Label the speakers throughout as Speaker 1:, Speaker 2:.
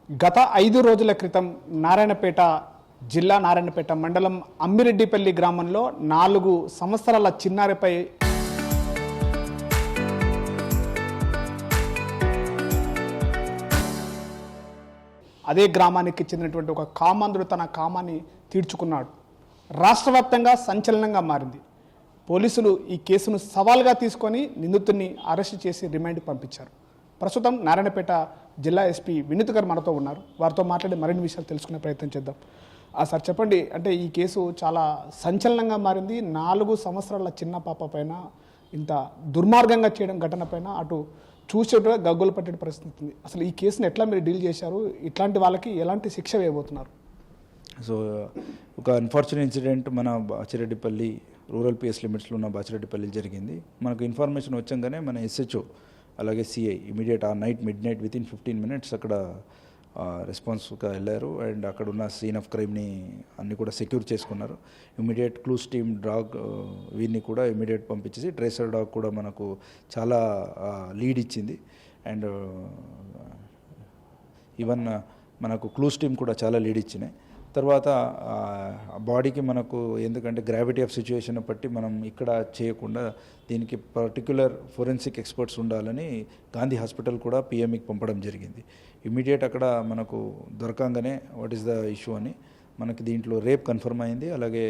Speaker 1: గత 5 రోజుల క్రితం నారాయణపేట జిల్లా నారాయణపేట మండలం అమ్మిరెడ్డిపల్లి గ్రామంలో 4 సంవత్సరాల చిన్నారిపై అదే గ్రామానికి చెందినటువంటి ఒక కామాంధుడు తన కామాన్ని తీర్చుకున్నాడు. రాష్ట్ర వ్యాప్తంగా సంచలనంగా మారింది. పోలీసులు ఈ కేసును సవాల్గా తీసుకొని నిందితుడిని అరెస్టు చేసి రిమాండ్ పంపించారు. ప్రస్తుతం నారాయణపేట జిల్లా ఎస్పీ వినీత్ గారు మనతో ఉన్నారు. వారితో మాట్లాడి మరిన్ని విషయాలు తెలుసుకునే ప్రయత్నం చేద్దాం. సార్ చెప్పండి, అంటే ఈ కేసు చాలా సంచలనంగా మారింది. 4 సంవత్సరాల చిన్న పాప పైన ఇంత దుర్మార్గంగా చేయడం ఘటన పైన అటు చూసేట్టుగా గగ్గులు పట్టే పరిస్థితి ఉంది. అసలు ఈ కేసును ఎట్లా మీరు డీల్ చేశారు? ఇట్లాంటి వాళ్ళకి ఎలాంటి శిక్ష వేయబోతున్నారు?
Speaker 2: సో ఒక అన్ఫార్చునేట్ ఇన్సిడెంట్ మన బాచిరెడ్డిపల్లి రూరల్ పిఎస్ లిమిట్స్లో ఉన్న బాచిరెడ్డిపల్లి జరిగింది. మనకు ఇన్ఫర్మేషన్ వచ్చంగానే మన ఎస్హెచ్ఓ అలాగే సిఐ ఇమీడియట్ ఆ night mid night within 15 minutes అక్కడ రెస్పాన్స్గా వెళ్ళారు. అండ్ అక్కడ ఉన్న సీన్ ఆఫ్ క్రైమ్ని అన్నీ కూడా సెక్యూర్ చేసుకున్నారు. ఇమీడియట్ క్లూస్ టీమ్ డాగ్ వీరిని కూడా ఇమీడియట్ పంపించేసి ట్రేసర్ డాగ్ కూడా మనకు చాలా లీడ్ ఇచ్చింది. అండ్ ఈవెన్ మనకు క్లూస్ టీమ్ కూడా చాలా లీడ్ ఇచ్చినాయి. తర్వాత బాడీకి మనకు ఎందుకంటే గ్రావిటీ ఆఫ్ సిచ్యువేషన్ బట్టి మనం ఇక్కడ చేయకుండా దీనికి పర్టిక్యులర్ ఫోరెన్సిక్ ఎక్స్పర్ట్స్ ఉండాలని గాంధీ హాస్పిటల్ కూడా పిఎంఈకి పంపడం జరిగింది. ఇమీడియట్ అక్కడ మనకు దొరకంగానే వాట్ ఈస్ ద ఇష్యూ అని మనకి దీంట్లో రేప్ కన్ఫర్మ్ అయింది. అలాగే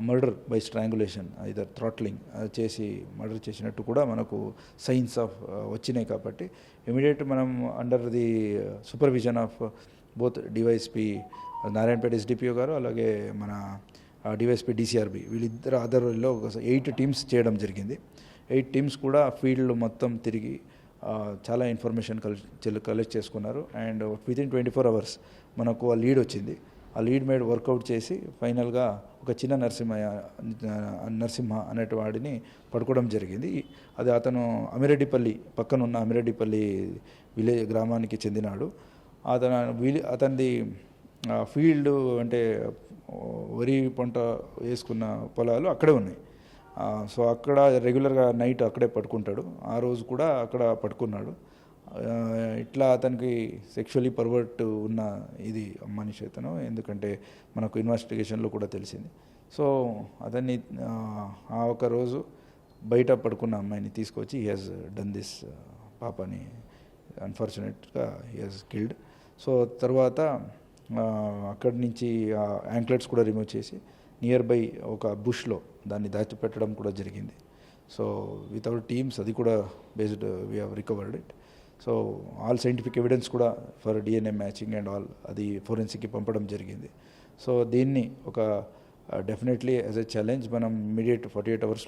Speaker 2: murder by strangulation either throttling చేసి మర్డర్ చేసినట్టు కూడా మనకు సైన్స్ ఆఫ్ వచ్చినాయి. కాబట్టి ఇమీడియట్ మనం under the supervision of both DySP Narayanpet SDPO గారు అలాగే మన డివైఎస్పీ డిసిఆర్బి వీళ్ళిద్దరు ఆధ్వర్యంలో 8 టీమ్స్ చేయడం జరిగింది. 8 టీమ్స్ కూడా ఫీల్డ్ మొత్తం తిరిగి చాలా ఇన్ఫర్మేషన్ కలెక్ట్ చేసుకున్నారు. అండ్ వితిన్ 24 hours మనకు ఆ లీడ్ వచ్చింది. ఆ లీడ్ మీద వర్కౌట్ చేసి ఫైనల్గా ఒక చిన్న నరసింహ అనేటి వాడిని పడుకోవడం జరిగింది. అది అతను అమిరెడ్డిపల్లి పక్కన ఉన్న అమిరెడ్డిపల్లి విలేజ్ గ్రామానికి చెందినాడు. అతనిది ఫీల్డ్ అంటే వరి పంట వేసుకున్న పొలాలు అక్కడే ఉన్నాయి. సో అక్కడ రెగ్యులర్గా నైట్ అక్కడే పడుకుంటాడు. ఆ రోజు కూడా అక్కడ పడుకున్నాడు. ఇట్లా అతనికి సెక్షువల్లీ పర్వర్ట్ ఉన్న ఇది మనిషి అతను, ఎందుకంటే మనకు ఇన్వెస్టిగేషన్లో కూడా తెలిసింది. సో అతన్ని ఆ ఒక రోజు బయట పడుకున్న అమ్మాయిని తీసుకొచ్చి హీ హాజ్ డన్ దిస్ పాపని అన్ఫార్చునేట్గా హీ హాజ్ కిల్డ్. సో తర్వాత అక్కడి నుంచి యాంక్లెట్స్ కూడా రిమూవ్ చేసి నియర్ బై ఒక బుష్లో దాన్ని దాచిపెట్టడం కూడా జరిగింది. సో విత్ అవర్ టీమ్స్ అది కూడా based we have recovered it. So all scientific evidence కూడా for DNA matching and all అది ఫోరెన్సిక్కి పంపడం జరిగింది. సో దీన్ని ఒక డెఫినెట్లీ యాజ్ ఎ ఛాలెంజ్ మనం immediate 48 hours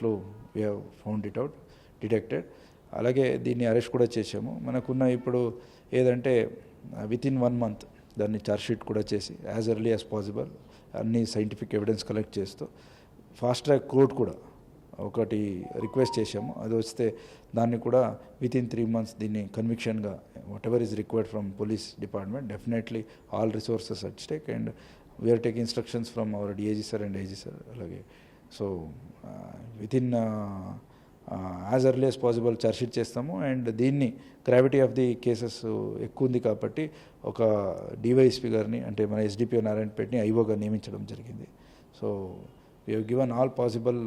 Speaker 2: we have found it out, detected. అలాగే దీన్ని అరెస్ట్ కూడా చేసాము. మనకున్న ఇప్పుడు ఏదంటే వితిన్ 1 month దాన్ని ఛార్జ్షీట్ కూడా చేసి యాజ్ ఎర్లీ యాజ్ పాసిబుల్ అన్ని సైంటిఫిక్ ఎవిడెన్స్ కలెక్ట్ చేస్తూ ఫాస్ట్ ట్రాక్ కోర్ట్ కూడా ఒకటి రిక్వెస్ట్ చేశాము. అది వస్తే దాన్ని కూడా వితిన్ 3 months దీన్ని కన్విక్షన్గా whatever is required from police department, definitely all resources at stake and we're taking instructions from our DIG sir and IG sir. అలాగే so within as early as possible chargesheet చేస్తాము. And దీన్ని gravity of the cases ఎక్కువ ఉంది కాబట్టి ఒక DySP గారిని అంటే మన ఎస్డిపిఓ నారాయణపేటని ఐఓగా నియమించడం జరిగింది. So we have given all possible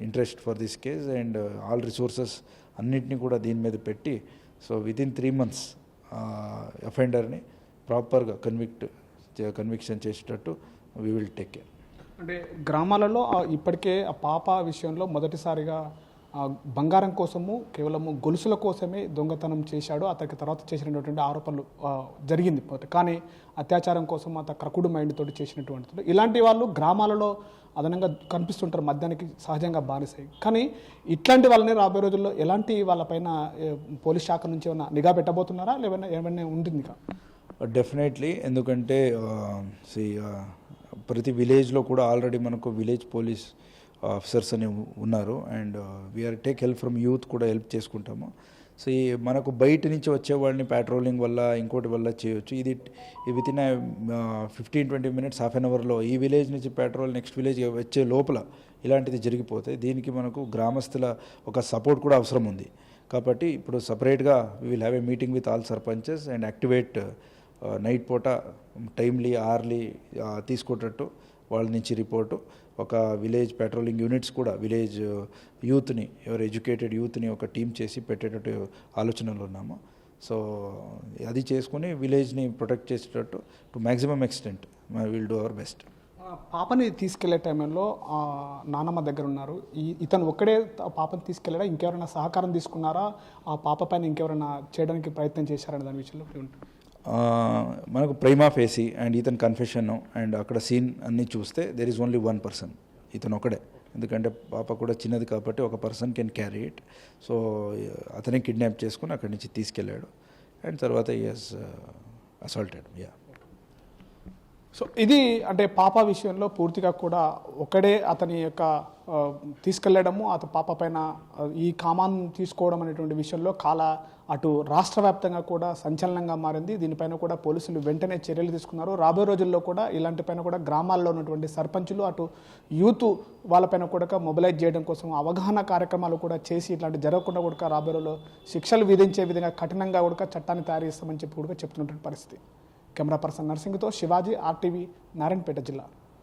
Speaker 2: interest for this case and all resources అన్నింటినీ కూడా దీని మీద పెట్టి సో వితిన్ 3 months అఫెండర్ని ప్రాపర్గా కన్విక్షన్ చేసేటట్టు వీ విల్ టేక్ కేర్.
Speaker 1: అంటే గ్రామాలలో ఇప్పటికే ఆ పాప విషయంలో మొదటిసారిగా బంగారం కోసము కేవలము గొలుసుల కోసమే దొంగతనం చేశాడు. అతనికి తర్వాత చేసినటువంటి ఆరోపణలు జరిగింది. కానీ అత్యాచారం కోసం అతను క్రకుడు మైండ్ తోటి చేసినటువంటి ఇలాంటి వాళ్ళు గ్రామాలలో అదనంగా కనిపిస్తుంటారు, మద్యానికి సహజంగా బానిసాయి. కానీ ఇట్లాంటి వాళ్ళని రాబోయే రోజుల్లో ఎలాంటి వాళ్ళపైన పోలీస్ శాఖ నుంచి ఏమైనా నిఘా పెట్టబోతున్నారా, లేవన్నా ఏమైనా ఉంటుంది?
Speaker 2: డెఫినెట్లీ, ఎందుకంటే ప్రతి విలేజ్లో కూడా ఆల్రెడీ మనకు విలేజ్ పోలీస్ ఆఫీసర్స్ అని ఉన్నారు. And we are take help from youth కూడా హెల్ప్ చేసుకుంటాము. సో ఈ మనకు బయట నుంచి వచ్చేవాడిని పెట్రోలింగ్ వల్ల ఇంకోటి వల్ల చేయొచ్చు. ఇది వితిన్ 15-20 minutes, హాఫ్ అన్ అవర్లో ఈ విలేజ్ నుంచి పెట్రోల్ నెక్స్ట్ విలేజ్ వచ్చే లోపల ఇలాంటిది జరిగిపోతే దీనికి మనకు గ్రామస్తుల ఒక సపోర్ట్ కూడా అవసరం ఉంది. కాబట్టి ఇప్పుడు సపరేట్గా we will have a meeting with all sarpanches and activate night పూట టైమ్లీ అవర్లీ తీసుకునేటట్టు వాళ్ళ నుంచి రిపోర్టు ఒక విలేజ్ పెట్రోలింగ్ యూనిట్స్ కూడా విలేజ్ యూత్ని ఎవరు ఎడ్యుకేటెడ్ యూత్ని ఒక టీం చేసి పెట్టేటట్టు ఆలోచనలు ఉన్నాము. సో అది చేసుకుని విలేజ్ని ప్రొటెక్ట్ చేసేటట్టు to maximum extent will do our best.
Speaker 1: పాపని తీసుకెళ్లే టైంలో నానమ్మ దగ్గర ఉన్నారు. ఇతను ఒక్కడే పాపని తీసుకెళ్ళడా, ఇంకెవరైనా సహకారం తీసుకున్నారా, ఆ పాప పైన ఇంకెవరైనా చేయడానికి ప్రయత్నం చేశారని దాని విషయంలో
Speaker 2: మనకు ప్రైమా ఫేసి అండ్ ఇతను కన్ఫెషన్ అండ్ అక్కడ సీన్ అన్నీ చూస్తే there is only one person, ఇతను ఒకడే. ఎందుకంటే పాప కూడా చిన్నది కాబట్టి ఒక person can carry it. So అతనే కిడ్నాప్ చేసుకుని అక్కడి నుంచి తీసుకెళ్ళాడు అండ్ తర్వాత ఈఎస్ అసాల్టెడ్.
Speaker 1: సో ఇది అంటే పాప విషయంలో పూర్తిగా కూడా ఒకడే అతని యొక్క తీసుకెళ్లడము, అతని పాప పైన ఈ కామాన్ తీసుకోవడం అనేటువంటి విషయంలో అటు రాష్ట్ర వ్యాప్తంగా కూడా సంచలనంగా మారింది. దీనిపైన కూడా పోలీసులు వెంటనే చర్యలు తీసుకున్నారు. రాబోయే రోజుల్లో కూడా ఇలాంటి పైన కూడా గ్రామాల్లో ఉన్నటువంటి సర్పంచులు అటు యూత్ వాళ్ళపైన కూడా మొబిలైజ్ చేయడం కోసం అవగాహన కార్యక్రమాలు కూడా చేసి ఇట్లాంటి జరగకుండా కూడా రాబోయే రోజుల్లో శిక్షలు విధించే విధంగా కఠినంగా కూడా చట్టాన్ని తయారు చేస్తామని చెప్పి కూడా చెప్తున్నటువంటి పరిస్థితి. కెమెరా పర్సన్ నర్సింగ్తో శివాజీ, RTV, నారాయణపేట జిల్లా.